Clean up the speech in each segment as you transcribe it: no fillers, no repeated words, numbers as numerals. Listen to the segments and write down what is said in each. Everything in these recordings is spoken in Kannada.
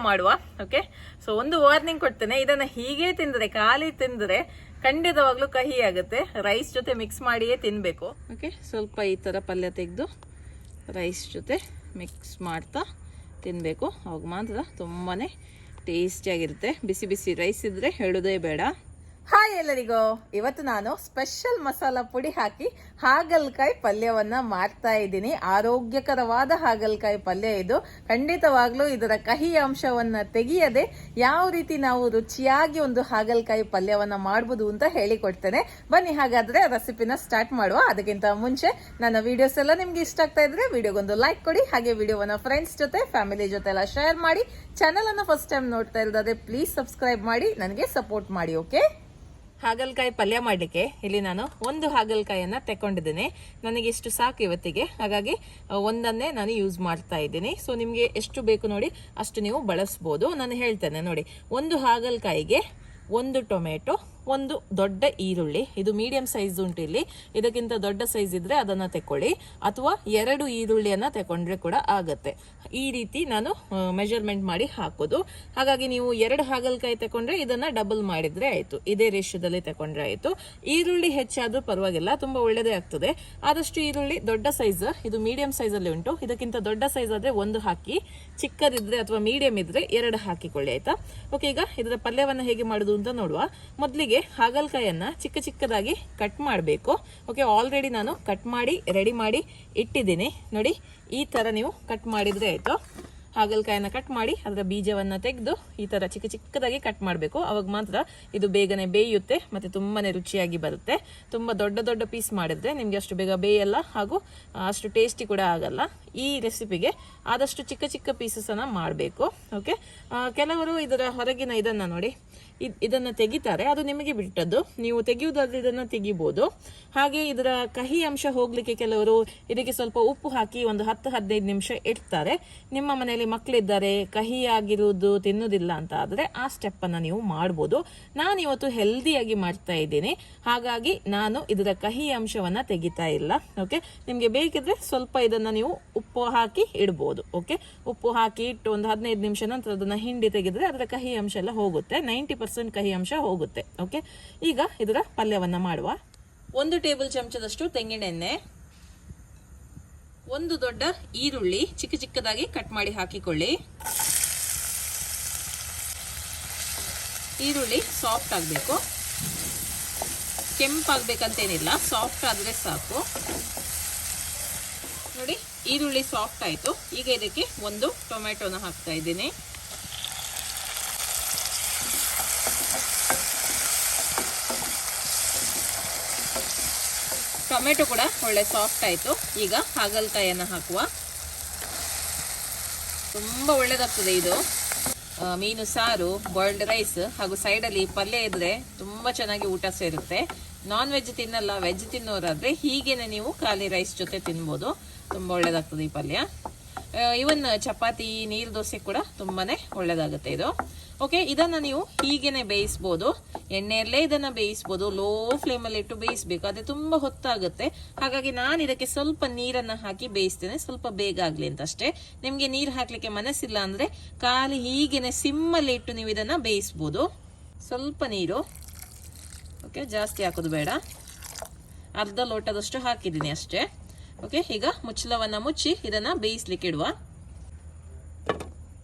ಮಾಡುವ. ಓಕೆ, ಸೊ ಒಂದು ವಾರ್ನಿಂಗ್ ಕೊಡ್ತೇನೆ, ಇದನ್ನ ಹೀಗೆ ತಿಂದ್ರೆ, ಖಾಲಿ ತಿಂದ್ರೆ ಖಂಡಿತವಾಗ್ಲೂ ಕಹಿ ಆಗುತ್ತೆ. ರೈಸ್ ಜೊತೆ ಮಿಕ್ಸ್ ಮಾಡಿಯೇ ತಿನ್ಬೇಕು. ಓಕೆ, ಸ್ವಲ್ಪ ಈ ತರ ಪಲ್ಯ ತೆಗೆದು ರೈಸ್ ಜೊತೆ ಮಿಕ್ಸ್ ಮಾಡ್ತಾ ತಿನ್ಬೇಕು. ಅವಾಗ ಮಾತ್ರ ತುಂಬಾನೇ ಟೇಸ್ಟಿಯಾಗಿರುತ್ತೆ. ಬಿಸಿ ಬಿಸಿ ರೈಸ್ ಇದ್ರೆ ಹೇಳೋದೇ ಬೇಡ. ಹಾಯ್ ಎಲ್ಲರಿಗೂ, ಇವತ್ತು ನಾನು ಸ್ಪೆಷಲ್ ಮಸಾಲಾ ಪುಡಿ ಹಾಕಿ ಹಾಗಲಕಾಯಿ ಪಲ್ಯವನ್ನ ಮಾಡ್ತಾ ಇದ್ದೀನಿ. ಆರೋಗ್ಯಕರವಾದ ಹಾಗಲಕಾಯಿ ಪಲ್ಯ ಇದು. ಖಂಡಿತವಾಗ್ಲೂ ಇದರ ಕಹಿ ಅಂಶವನ್ನ ತೆಗೆಯದೆ ಯಾವ ರೀತಿ ನಾವು ರುಚಿಯಾಗಿ ಒಂದು ಹಾಗಲಕಾಯಿ ಪಲ್ಯವನ್ನ ಮಾಡಬಹುದು ಅಂತ ಹೇಳಿಕೊಡ್ತೇನೆ. ಬನ್ನಿ ಹಾಗಾದ್ರೆ ರೆಸಿಪಿನ ಸ್ಟಾರ್ಟ್ ಮಾಡುವ. ಅದಕ್ಕಿಂತ ಮುಂಚೆ ನನ್ನ ವಿಡಿಯೋಸ್ ಎಲ್ಲ ನಿಮ್ಗೆ ಇಷ್ಟ ಆಗ್ತಾ ಇದ್ರೆ ವಿಡಿಯೋಗೊಂದು ಲೈಕ್ ಕೊಡಿ. ಹಾಗೆ ವಿಡಿಯೋವನ್ನ ಫ್ರೆಂಡ್ಸ್ ಜೊತೆ, ಫ್ಯಾಮಿಲಿ ಜೊತೆ ಎಲ್ಲ ಶೇರ್ ಮಾಡಿ. ಚಾನೆಲ್ ಅನ್ನು ಫಸ್ಟ್ ಟೈಮ್ ನೋಡ್ತಾ ಇರೋದಾದ್ರೆ ಪ್ಲೀಸ್ ಸಬ್ಸ್ಕ್ರೈಬ್ ಮಾಡಿ, ನನಗೆ ಸಪೋರ್ಟ್ ಮಾಡಿ. ಓಕೆ, ಹಾಗಲಕಾಯಿ ಪಲ್ಯ ಮಾಡಲಿಕ್ಕೆ ಇಲ್ಲಿ ನಾನು ಒಂದು ಹಾಗಲಕಾಯಿಯನ್ನ ತಗೊಂಡಿದ್ದೇನೆ. ನನಗೆ ಇಷ್ಟು ಸಾಕು ಇವತ್ತಿಗೆ, ಹಾಗಾಗಿ ಒಂದನ್ನೇ ನಾನು ಯೂಸ್ ಮಾಡ್ತಾ ಇದ್ದೀನಿ. ಸೊ ನಿಮ್ಗೆ ಎಷ್ಟು ಬೇಕು ನೋಡಿ ಅಷ್ಟು ನೀವು ಬಳಸಬಹುದು. ನಾನು ಹೇಳ್ತೇನೆ ನೋಡಿ, ಒಂದು ಹಾಗಲಕಾಯಿಗೆ ಒಂದು ಟೊಮೆಟೊ, ಒಂದು ದೊಡ್ಡ ಈರುಳ್ಳಿ, ಇದು ಮೀಡಿಯಂ ಸೈಜ್ ಉಂಟು ಇಲ್ಲಿ, ಇದಕ್ಕಿಂತ ದೊಡ್ಡ ಸೈಜ್ ಇದ್ರೆ ಅದನ್ನ ತಕೊಳ್ಳಿ, ಅಥವಾ 2 ಈರುಳ್ಳಿಯನ್ನ ತಕೊಂಡ್ರೆ ಕೂಡ ಆಗತ್ತೆ. ಈ ರೀತಿ ನಾನು ಮೆಜರ್ಮೆಂಟ್ ಮಾಡಿ ಹಾಕೋದು. ಹಾಗಾಗಿ ನೀವು 2 ಹಾಗಲಕಾಯಿ ತಕೊಂಡ್ರೆ ಇದನ್ನ ಡಬಲ್ ಮಾಡಿದ್ರೆ ಆಯ್ತು, ಇದೇ ರೇಷ್ಯದಲ್ಲಿ ತಕೊಂಡ್ರೆ ಆಯ್ತು. ಈರುಳ್ಳಿ ಹೆಚ್ಚಾದ್ರೂ ಪರವಾಗಿಲ್ಲ, ತುಂಬಾ ಒಳ್ಳೇದೇ ಆಗ್ತದೆ. ಆದಷ್ಟು ಈರುಳ್ಳಿ ದೊಡ್ಡ ಸೈಜ್, ಇದು ಮೀಡಿಯಂ ಸೈಜ್ ಅಲ್ಲಿ ಉಂಟು, ಇದಕ್ಕಿಂತ ದೊಡ್ಡ ಸೈಜ್ ಆದ್ರೆ 1 ಹಾಕಿ, ಚಿಕ್ಕದಿದ್ರೆ ಅಥವಾ ಮೀಡಿಯಂ ಇದ್ರೆ 2 ಹಾಕಿಕೊಳ್ಳಿ, ಆಯ್ತಾ. ಓಕೆ, ಈಗ ಇದರ ಪಲ್ಯವನ್ನ ಹೇಗೆ ಮಾಡುದು ಅಂತ ನೋಡುವ. ಮೊದಲಿಗೆ ಹಾಗಲಕಾಯಿಯನ್ನ ಚಿಕ್ಕ ಚಿಕ್ಕದಾಗಿ ಕಟ್ ಮಾಡಬೇಕು. ಓಕೆ, ಆಲ್ರೆಡಿ ನಾನು ಕಟ್ ಮಾಡಿ ರೆಡಿ ಮಾಡಿ ಇಟ್ಟಿದ್ದೀನಿ ನೋಡಿ. ಈ ತರ ನೀವು ಕಟ್ ಮಾಡಿದ್ರೆ ಆಯ್ತು. ಹಾಗಲಕಾಯಿನ ಕಟ್ ಮಾಡಿ ಅದರ ಬೀಜವನ್ನ ತೆಗೆದು ಈ ತರ ಚಿಕ್ಕ ಚಿಕ್ಕದಾಗಿ ಕಟ್ ಮಾಡಬೇಕು. ಅವಾಗ ಮಾತ್ರ ಇದು ಬೇಗನೆ ಬೇಯುತ್ತೆ ಮತ್ತೆ ತುಂಬಾನೇ ರುಚಿಯಾಗಿ ಬರುತ್ತೆ. ತುಂಬಾ ದೊಡ್ಡ ದೊಡ್ಡ ಪೀಸ್ ಮಾಡಿದ್ರೆ ನಿಮ್ಗೆ ಅಷ್ಟು ಬೇಗ ಬೇಯಲ್ಲ, ಹಾಗೂ ಅಷ್ಟು ಟೇಸ್ಟಿ ಕೂಡ ಆಗಲ್ಲ. ಈ ರೆಸಿಪಿಗೆ ಆದಷ್ಟು ಚಿಕ್ಕ ಚಿಕ್ಕ ಪೀಸಸ್ ಅನ್ನ ಮಾಡಬೇಕು. ಓಕೆ, ಕೆಲವರು ಇದರ ಹೊರಗಿನ ಇದನ್ನ ನೋಡಿ, ಇದನ್ನ ತೆಗಿತಾರೆ, ಅದು ನಿಮಗೆ ಬಿಟ್ಟದ್ದು. ನೀವು ತೆಗೆಯುವುದಾದ್ರೆ ಇದನ್ನ ತೆಗಿಬಹುದು. ಹಾಗೆ ಇದರ ಕಹಿ ಅಂಶ ಹೋಗ್ಲಿಕ್ಕೆ ಕೆಲವರು ಇದಕ್ಕೆ ಸ್ವಲ್ಪ ಉಪ್ಪು ಹಾಕಿ ಒಂದು 10-15 ನಿಮಿಷ ಇಡ್ತಾರೆ. ನಿಮ್ಮ ಮನೆಯಲ್ಲಿ ಮಕ್ಕಳಿದ್ದಾರೆ, ಕಹಿ ಆಗಿರುವುದು ತಿನ್ನುವುದಿಲ್ಲ ಅಂತ ಆದ್ರೆ ಆ ಸ್ಟೆಪ್ ಅನ್ನ ನೀವು ಮಾಡಬಹುದು. ನಾನು ಇವತ್ತು ಹೆಲ್ದಿಯಾಗಿ ಮಾಡ್ತಾ ಇದ್ದೀನಿ, ಹಾಗಾಗಿ ನಾನು ಇದರ ಕಹಿ ಅಂಶವನ್ನ ತೆಗಿತಾ ಇಲ್ಲ. ಓಕೆ, ನಿಮ್ಗೆ ಬೇಕಿದ್ರೆ ಸ್ವಲ್ಪ ಇದನ್ನ ನೀವು ಉಪ್ಪು ಹಾಕಿ ಇಡಬಹುದು. ಓಕೆ, ಉಪ್ಪು ಹಾಕಿ ಇಟ್ಟು ಒಂದು 15 ನಿಮಿಷ ನಂತರ ಅದನ್ನ ಹಿಂಡಿ ತೆಗೆದ್ರೆ ಅದರ ಕಹಿ ಅಂಶ ಎಲ್ಲ ಹೋಗುತ್ತೆ. 90% ಕಹಿ ಅಂಶ ಹೋಗುತ್ತೆ. ಓಕೆ, ಈಗ ಇದರ ಪಲ್ಯವನ್ನ ಮಾಡುವ. 1 ಟೇಬಲ್ ಚಮಚದಷ್ಟು ತೆಂಗಿನೆಣ್ಣೆ, 1 ದೊಡ್ಡ ಈರುಳ್ಳಿ ಚಿಕ್ಕ ಚಿಕ್ಕದಾಗಿ ಕಟ್ ಮಾಡಿ ಹಾಕಿಕೊಳ್ಳಿ. ಈರುಳ್ಳಿ ಸಾಫ್ಟ್ ಆಗಬೇಕು, ಕೆಂಪಾಗಬೇಕಂತೇನಿಲ್ಲ, ಸಾಫ್ಟ್ ಆದ್ರೆ ಸಾಕು ನೋಡಿ. ಈರುಳ್ಳಿ ಸಾಫ್ಟ್ ಆಯ್ತು. ಈಗ ಇದಕ್ಕೆ 1 ಟೊಮೆಟೊನ ಹಾಕ್ತಾ ಇದ್ದೀನಿ. ಟೊಮೆಟೊ ಕೂಡ ಒಳ್ಳೆ ಸಾಫ್ಟ್ ಆಯ್ತು. ಈಗ ಹಾಗಲಕಾಯಿಯನ್ನ ಹಾಕುವ. ತುಂಬಾ ಒಳ್ಳೇದಾಗ್ತದೆ ಇದು. ಮೀನು ಸಾರು, ಬಾಯ್ಲ್ಡ್ ರೈಸ್ ಹಾಗೂ ಸೈಡಲ್ಲಿ ಪಲ್ಯ ಇದ್ರೆ ತುಂಬಾ ಚೆನ್ನಾಗಿ ಊಟ ಸೇರುತ್ತೆ. ನಾನ್ ವೆಜ್ ತಿನ್ನಲ್ಲ, ವೆಜ್ ತಿನ್ನೋರಾದ್ರೆ ಹೀಗೇನೆ ನೀವು ಖಾಲಿ ರೈಸ್ ಜೊತೆ ತಿನ್ಬೋದು. ತುಂಬಾ ಒಳ್ಳೇದಾಗ್ತದೆ ಈ ಪಲ್ಯ. ಇವನ್ ಚಪಾತಿ, ನೀರು ದೋಸೆ ಕೂಡ ತುಂಬಾನೇ ಒಳ್ಳೇದಾಗುತ್ತೆ ಇದು. ಓಕೆ, ಇದನ್ನ ನೀವು ಹೀಗೇನೆ ಬೇಯಿಸ್ಬೋದು, ಎಣ್ಣೆಯಲ್ಲೇ ಇದನ್ನ ಬೇಯಿಸ್ಬೋದು. ಲೋ ಫ್ಲೇಮಲ್ಲಿ ಇಟ್ಟು ಬೇಯಿಸ್ಬೇಕು, ಅದೇ ತುಂಬಾ ಹೊತ್ತಾಗುತ್ತೆ. ಹಾಗಾಗಿ ನಾನು ಇದಕ್ಕೆ ಸ್ವಲ್ಪ ನೀರನ್ನ ಹಾಕಿ ಬೇಯಿಸ್ತೇನೆ, ಸ್ವಲ್ಪ ಬೇಗ ಆಗ್ಲಿ ಅಂತ ಅಷ್ಟೇ. ನಿಮ್ಗೆ ನೀರು ಹಾಕ್ಲಿಕ್ಕೆ ಮನಸ್ಸಿಲ್ಲ ಅಂದ್ರೆ ಖಾಲಿ ಹೀಗೇನೆ ಸಿಮ್ಮಲ್ಲಿ ಇಟ್ಟು ನೀವು ಇದನ್ನ ಬೇಯಿಸ್ಬೋದು. ಸ್ವಲ್ಪ ನೀರು, ಓಕೆ, ಜಾಸ್ತಿ ಹಾಕೋದು ಬೇಡ, ಅರ್ಧ ಲೋಟದಷ್ಟು ಹಾಕಿದ್ದೀನಿ ಅಷ್ಟೇ. ಓಕೆ, ಈಗ ಮುಚ್ಚಳವನ್ನ ಮುಚ್ಚಿ ಇದನ್ನ ಬೇಯಿಸ್ಲಿಕ್ಕೆ ಇಡುವ.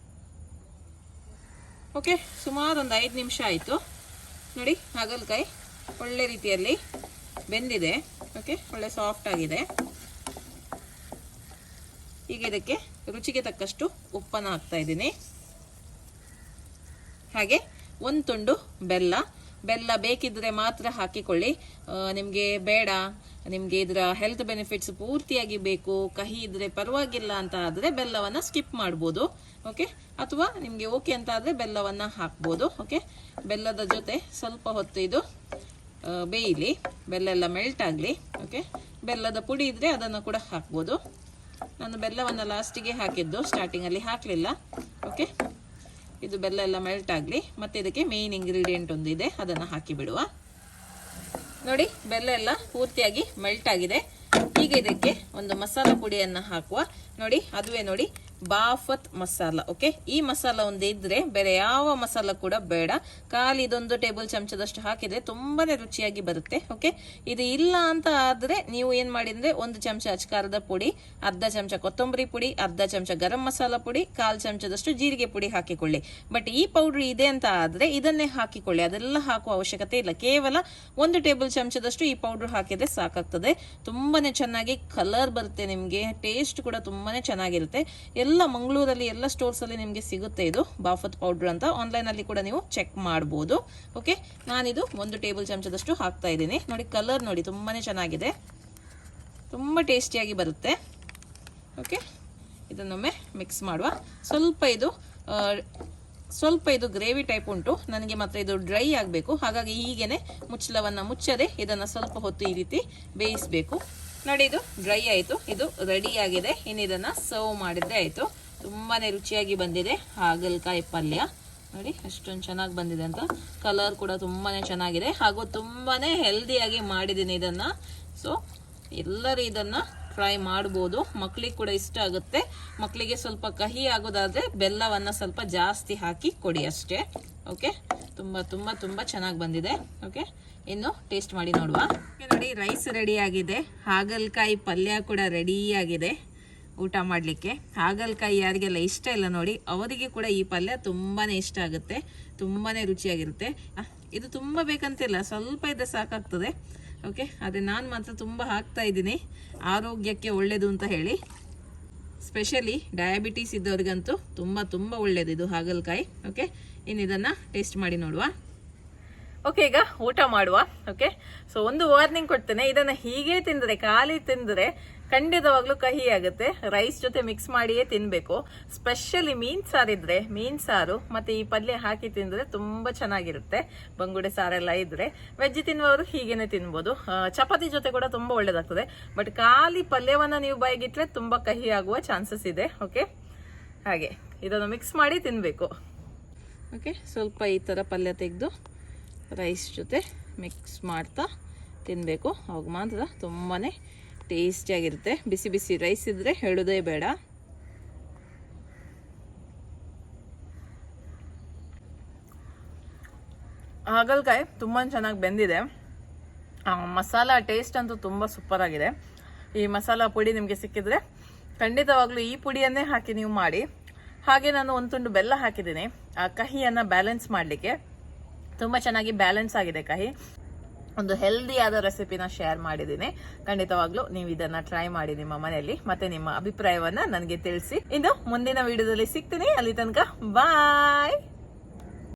ಓಕೆ, ಸುಮಾರು ಒಂದು 5 ನಿಮಿಷ ಆಯ್ತು ನೋಡಿ. ಹಾಗಲಕಾಯಿ ಒಳ್ಳೆ ರೀತಿಯಲ್ಲಿ ಬೆಂದಿದೆ. ಓಕೆ, ಒಳ್ಳೆ ಸಾಫ್ಟ್ ಆಗಿದೆ. ಈಗ ಇದಕ್ಕೆ ರುಚಿಗೆ ತಕ್ಕಷ್ಟು ಉಪ್ಪನ್ನು ಹಾಕ್ತಾ ಇದ್ದೀನಿ. ಹಾಗೆ 1 ತುಂಡು ಬೆಲ್ಲ. ಬೆಲ್ಲ ಬೇಕಿದ್ರೆ ಮಾತ್ರ ಹಾಕಿಕೊಳ್ಳಿ, ನಿಮ್ಗೆ ಬೇಡ, ನಿಮ್ಗೆ ಇದರ ಹೆಲ್ತ್ ಬೆನಿಫಿಟ್ಸ್ ಪೂರ್ತಿಯಾಗಿ ಬೇಕು, ಕಹಿ ಇದ್ರೆ ಪರವಾಗಿಲ್ಲ ಅಂತ ಆದ್ರೆ ಬೆಲ್ಲವನ್ನ ಸ್ಕಿಪ್ ಮಾಡ್ಬೋದು. ಓಕೆ, ಅಥವಾ ನಿಮ್ಗೆ ಓಕೆ ಅಂತ ಆದ್ರೆ ಬೆಲ್ಲವನ್ನ ಹಾಕ್ಬೋದು. ಓಕೆ, ಬೆಲ್ಲದ ಜೊತೆ ಸ್ವಲ್ಪ ಹೊತ್ತು ಇದು ಬೇಯಲಿ, ಬೆಲ್ಲ ಎಲ್ಲ ಮೆಲ್ಟ್ ಆಗಲಿ. ಓಕೆ, ಬೆಲ್ಲದ ಪುಡಿ ಇದ್ರೆ ಅದನ್ನು ಕೂಡ ಹಾಕ್ಬೋದು. ನಾನು ಬೆಲ್ಲವನ್ನ ಲಾಸ್ಟಿಗೆ ಹಾಕಿದ್ದು, ಸ್ಟಾರ್ಟಿಂಗ್ ಅಲ್ಲಿ ಹಾಕ್ಲಿಲ್ಲ. ಓಕೆ, ಇದು ಬೆಲ್ಲ ಎಲ್ಲ ಮೆಲ್ಟ್ ಆಗಲಿ. ಮತ್ತೆ ಇದಕ್ಕೆ ಮೇನ್ ಇಂಗ್ರೀಡಿಯೆಂಟ್ ಒಂದಿದೆ, ಅದನ್ನ ಹಾಕಿ ಬಿಡುವ. ನೋಡಿ, ಬೆಲ್ಲ ಎಲ್ಲ ಪೂರ್ತಿಯಾಗಿ ಮೆಲ್ಟ್ ಆಗಿದೆ. ಈಗ ಇದಕ್ಕೆ ಒಂದು ಮಸಾಲಾ ಪುಡಿಯನ್ನ ಹಾಕುವ. ನೋಡಿ, ಅದುವೇ ನೋಡಿ ಬಾಫತ್ ಮಸಾಲ. ಓಕೆ, ಈ ಮಸಾಲ ಒಂದೇ ಇದ್ರೆ ಬೇರೆ ಯಾವ ಮಸಾಲ ಕೂಡ ಬೇಡ. ಖಾಲಿ ಇದೊಂದು ಟೇಬಲ್ ಚಮಚದಷ್ಟು ಹಾಕಿದ್ರೆ ತುಂಬಾನೇ ರುಚಿಯಾಗಿ ಬರುತ್ತೆ. ಓಕೆ, ಇದು ಇಲ್ಲ ಅಂತ ಆದ್ರೆ ನೀವು ಏನ್ ಮಾಡಿದ್ರೆ 1 ಚಮಚ ಅಚ್ಕಾರದ ಪುಡಿ, ಅರ್ಧ ಚಮಚ ಕೊತ್ತಂಬರಿ ಪುಡಿ, ಅರ್ಧ ಚಮಚ ಗರಂ ಮಸಾಲ ಪುಡಿ, 1/4 ಚಮಚದಷ್ಟು ಜೀರಿಗೆ ಪುಡಿ ಹಾಕಿಕೊಳ್ಳಿ. ಬಟ್ ಈ ಪೌಡರ್ ಇದೆ ಅಂತ ಆದ್ರೆ ಇದನ್ನೇ ಹಾಕಿಕೊಳ್ಳಿ, ಅದೆಲ್ಲ ಹಾಕುವ ಅವಶ್ಯಕತೆ ಇಲ್ಲ. ಕೇವಲ 1 ಟೇಬಲ್ ಚಮಚದಷ್ಟು ಈ ಪೌಡರ್ ಹಾಕಿದ್ರೆ ಸಾಕಾಗ್ತದೆ. ತುಂಬಾನೇ ಚೆನ್ನಾಗಿ ಕಲರ್ ಬರುತ್ತೆ, ನಿಮ್ಗೆ ಟೇಸ್ಟ್ ಕೂಡ ತುಂಬಾನೇ ಚೆನ್ನಾಗಿರುತ್ತೆ. ಎಲ್ಲ ಮಂಗಳೂರಲ್ಲಿ ಎಲ್ಲ ಸ್ಟೋರ್ಸ್ ಅಲ್ಲಿ ನಿಮಗೆ ಸಿಗುತ್ತೆ ಇದು ಬಾಫತ್ ಪೌಡರ್ ಅಂತ. ಆನ್ಲೈನ್ ಅಲ್ಲಿ ಕೂಡ ನೀವು ಚೆಕ್ ಮಾಡಬಹುದು. ಓಕೆ, ನಾನಿದು 1 ಟೇಬಲ್ ಚಮಚದಷ್ಟು ಹಾಕ್ತಾ ಇದ್ದೀನಿ. ನೋಡಿ ಕಲರ್ ನೋಡಿ ತುಂಬಾನೇ ಚೆನ್ನಾಗಿದೆ, ತುಂಬಾ ಟೇಸ್ಟಿಯಾಗಿ ಬರುತ್ತೆ. ಓಕೆ, ಇದನ್ನೊಮ್ಮೆ ಮಿಕ್ಸ್ ಮಾಡುವ. ಸ್ವಲ್ಪ ಇದು ಗ್ರೇವಿ ಟೈಪ್ ಉಂಟು ನನಗೆ, ಮಾತ್ರ ಇದು ಡ್ರೈ ಆಗಬೇಕು. ಹಾಗಾಗಿ ಹೀಗೇನೆ ಮುಚ್ಚಳವನ್ನ ಮುಚ್ಚದೆ ಇದನ್ನ ಸ್ವಲ್ಪ ಹೊತ್ತು ಈ ರೀತಿ ಬೇಯಿಸಬೇಕು. ನೋಡಿ, ಇದು ಡ್ರೈ ಆಯಿತು, ಇದು ರೆಡಿ ಆಗಿದೆ. ಇನ್ನು ಇದನ್ನ ಸರ್ವ್ ಮಾಡಿದ್ರೆ ಆಯಿತು. ತುಂಬಾನೇ ರುಚಿಯಾಗಿ ಬಂದಿದೆ ಹಾಗಲಕಾಯಿ ಪಲ್ಯ. ನೋಡಿ ಎಷ್ಟೊಂದು ಚೆನ್ನಾಗಿ ಬಂದಿದೆ ಅಂತ. ಕಲರ್ ಕೂಡ ತುಂಬಾನೇ ಚೆನ್ನಾಗಿದೆ, ಹಾಗೂ ತುಂಬಾನೇ ಹೆಲ್ದಿಯಾಗಿ ಮಾಡಿದ್ದೀನಿ ಇದನ್ನ. ಸೊ ಎಲ್ಲರೂ ಇದನ್ನ ಟ್ರೈ ಮಾಡ್ಬೋದು, ಮಕ್ಕಳಿಗೆ ಕೂಡ ಇಷ್ಟ ಆಗುತ್ತೆ. ಮಕ್ಕಳಿಗೆ ಸ್ವಲ್ಪ ಕಹಿ ಆಗೋದಾದ್ರೆ ಬೆಲ್ಲವನ್ನ ಸ್ವಲ್ಪ ಜಾಸ್ತಿ ಹಾಕಿ ಕೊಡಿ ಅಷ್ಟೇ. ಓಕೆ, ತುಂಬಾ ತುಂಬಾ ತುಂಬಾ ಚೆನ್ನಾಗಿ ಬಂದಿದೆ. ಓಕೆ, ಇನ್ನು ಟೇಸ್ಟ್ ಮಾಡಿ ನೋಡುವ. ನೋಡಿ, ರೈಸ್ ರೆಡಿ ಆಗಿದೆ, ಹಾಗಲಕಾಯಿ ಪಲ್ಯ ಕೂಡ ರೆಡಿ ಆಗಿದೆ ಊಟ ಮಾಡಲಿಕ್ಕೆ. ಹಾಗಲಕಾಯಿ ಯಾರಿಗೆಲ್ಲ ಇಷ್ಟ ಇಲ್ಲ ನೋಡಿ, ಅವರಿಗೆ ಕೂಡ ಈ ಪಲ್ಯ ತುಂಬಾನೇ ಇಷ್ಟ ಆಗುತ್ತೆ, ತುಂಬಾನೇ ರುಚಿಯಾಗಿರುತ್ತೆ. ಇದು ತುಂಬ ಬೇಕಂತಿಲ್ಲ, ಸ್ವಲ್ಪ ಇದ್ರೆ ಸಾಕಾಗ್ತದೆ. ಓಕೆ, ಆದರೆ ನಾನು ಮಾತ್ರ ತುಂಬ ಹಾಕ್ತಾ ಇದ್ದೀನಿ, ಆರೋಗ್ಯಕ್ಕೆ ಒಳ್ಳೆಯದು ಅಂತ ಹೇಳಿ. ಸ್ಪೆಷಲಿ ಡಯಾಬಿಟೀಸ್ ಇದ್ದವ್ರಿಗಂತೂ ತುಂಬ ತುಂಬ ಒಳ್ಳೆಯದು ಇದು ಹಾಗಲಕಾಯಿ. ಓಕೆ, ಇನ್ನು ಇದನ್ನು ಟೇಸ್ಟ್ ಮಾಡಿ ನೋಡುವ. ಓಕೆ, ಈಗ ಊಟ ಮಾಡುವ. ಓಕೆ, ಸೊ ಒಂದು ವಾರ್ನಿಂಗ್ ಕೊಡ್ತೇನೆ, ಇದನ್ನ ಹೀಗೆ ತಿಂದರೆ, ಖಾಲಿ ತಿಂದರೆ ಖಂಡಿತವಾಗ್ಲೂ ಕಹಿ ಆಗುತ್ತೆ. ರೈಸ್ ಜೊತೆ ಮಿಕ್ಸ್ ಮಾಡಿಯೇ ತಿನ್ಬೇಕು. ಸ್ಪೆಷಲಿ ಮೀನ್ ಸಾರಿದ್ರೆ, ಮೀನ್ ಸಾರು ಮತ್ತೆ ಈ ಪಲ್ಯ ಹಾಕಿ ತಿಂದ್ರೆ ತುಂಬಾ ಚೆನ್ನಾಗಿರುತ್ತೆ. ಬಂಗುಡೆ ಸಾರೆಲ್ಲ ಇದ್ರೆ ವೆಜ್ ತಿನ್ನುವವರು ಹೀಗೇನೆ ತಿನ್ಬೋದು. ಚಪಾತಿ ಜೊತೆ ಕೂಡ ತುಂಬಾ ಒಳ್ಳೇದಾಗ್ತದೆ. ಬಟ್ ಖಾಲಿ ಪಲ್ಯವನ್ನ ನೀವು ಬಾಯಿಗಿಟ್ರೆ ತುಂಬಾ ಕಹಿ ಆಗುವ ಚಾನ್ಸಸ್ ಇದೆ. ಓಕೆ, ಹಾಗೆ ಇದನ್ನು ಮಿಕ್ಸ್ ಮಾಡಿ ತಿನ್ಬೇಕು. ಓಕೆ, ಸ್ವಲ್ಪ ಈ ತರ ಪಲ್ಯ ತೆಗೆದು ರೈಸ್ ಜೊತೆ ಮಿಕ್ಸ್ ಮಾಡ್ತಾ ತಿನ್ನಬೇಕು, ಅವಾಗ ಮಾತ್ರ ತುಂಬಾ ಟೇಸ್ಟಿಯಾಗಿರುತ್ತೆ. ಬಿಸಿ ಬಿಸಿ ರೈಸ್ ಇದ್ದರೆ ಹೇಳೋದೇ ಬೇಡ. ಹಾಗಲಕಾಯಿ ತುಂಬ ಚೆನ್ನಾಗಿ ಬೆಂದಿದೆ. ಮಸಾಲ ಟೇಸ್ಟ್ ಅಂತೂ ತುಂಬ ಸೂಪರ್ ಆಗಿದೆ. ಈ ಮಸಾಲ ಪುಡಿ ನಿಮಗೆ ಸಿಕ್ಕಿದ್ರೆ ಖಂಡಿತವಾಗ್ಲೂ ಈ ಪುಡಿಯನ್ನೇ ಹಾಕಿ ನೀವು ಮಾಡಿ. ಹಾಗೆ ನಾನು 1 ತುಂಡು ಬೆಲ್ಲ ಹಾಕಿದ್ದೀನಿ, ಆ ಕಹಿಯನ್ನು ಬ್ಯಾಲೆನ್ಸ್ ಮಾಡಲಿಕ್ಕೆ. ತುಂಬ ಚೆನ್ನಾಗಿ ಬ್ಯಾಲೆನ್ಸ್ ಆಗಿದೆ ಕಹಿ. ಒಂದು ಹೆಲ್ದಿ ಆದ ರೆಸಿಪಿನ ಶೇರ್ ಮಾಡಿದ್ದೀನಿ. ಖಂಡಿತವಾಗ್ಲೂ ನೀವು ಇದನ್ನ ಟ್ರೈ ಮಾಡಿ ನಿಮ್ಮ ಮನೆಯಲ್ಲಿ, ಮತ್ತೆ ನಿಮ್ಮ ಅಭಿಪ್ರಾಯವನ್ನ ನನಗೆ ತಿಳಿಸಿ. ಇನ್ನು ಮುಂದಿನ ವಿಡಿಯೋದಲ್ಲಿ ಸಿಗ್ತೀನಿ. ಅಲ್ಲಿ ತನಕ ಬಾಯ್.